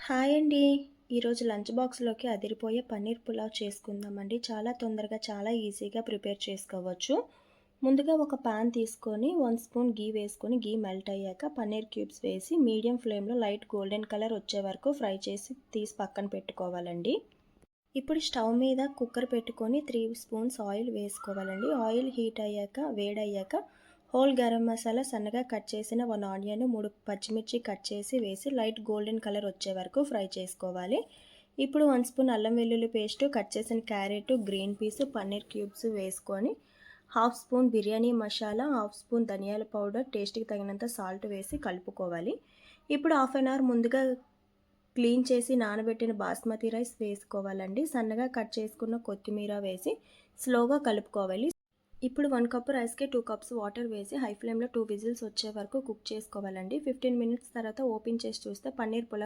Hi అండి. ఈరోజు lunch బాక్స్‌లోకి అదిరిపోయే పన్నీర్ పులావ్ చేసుకుందామండి. చాలా తొందరగా, చాలా ఈజీగా ప్రిపేర్ చేసుకోవచ్చు. ముందుగా ఒక పాన్ తీసుకొని 1 స్పూన్ ఘీ వేసుకొని, ఘీ మెల్ట్ అయ్యాక పన్నీర్ క్యూబ్స్ వేసి మీడియం ఫ్లేమ్‌లో లైట్ గోల్డెన్ కలర్ వచ్చే వరకు ఫ్రై చేసి తీసి పక్కన పెట్టుకోవాలండి. ఇప్పుడు స్టవ్ మీద కుక్కర్ పెట్టుకొని 3 స్పూన్స్ ఆయిల్ వేసుకోవాలండి. ఆయిల్ హీట్ అయ్యాక, వేడయ్యాక హోల్ గరం మసాలా సన్నగా కట్ చేసిన 1 ఆనియన్, 3 పచ్చిమిర్చి కట్ చేసి వేసి లైట్ గోల్డెన్ కలర్ వచ్చే వరకు ఫ్రై చేసుకోవాలి. ఇప్పుడు 1 స్పూన్ అల్లం వెల్లుల్లి పేస్టు, కట్ చేసిన carrot, green peas, paneer cubes వేసుకొని half spoon biryani masala, half spoon ధనియాల పౌడర్, టేస్ట్‌కి తగినంత సాల్ట్ వేసి కలుపుకోవాలి. ఇప్పుడు హాఫ్ అన్ అవర్ ముందుగా క్లీన్ చేసి నానబెట్టిన బాస్మతి రైస్ వేసుకోవాలండి. సన్నగా కట్ చేసుకున్న కొత్తిమీర వేసి స్లోగా కలుపుకోవాలి. ఇప్పుడు 1 కప్ రైస్‌కి 2 కప్స్ వాటర్ వేసి హై ఫ్లేమ్‌లో 2 విజిల్స్ వచ్చే వరకు కుక్ చేసుకోవాలండి. 15 మినిట్స్ తర్వాత ఓపెన్ చేసి చూస్తే పన్నీర్ పులావ్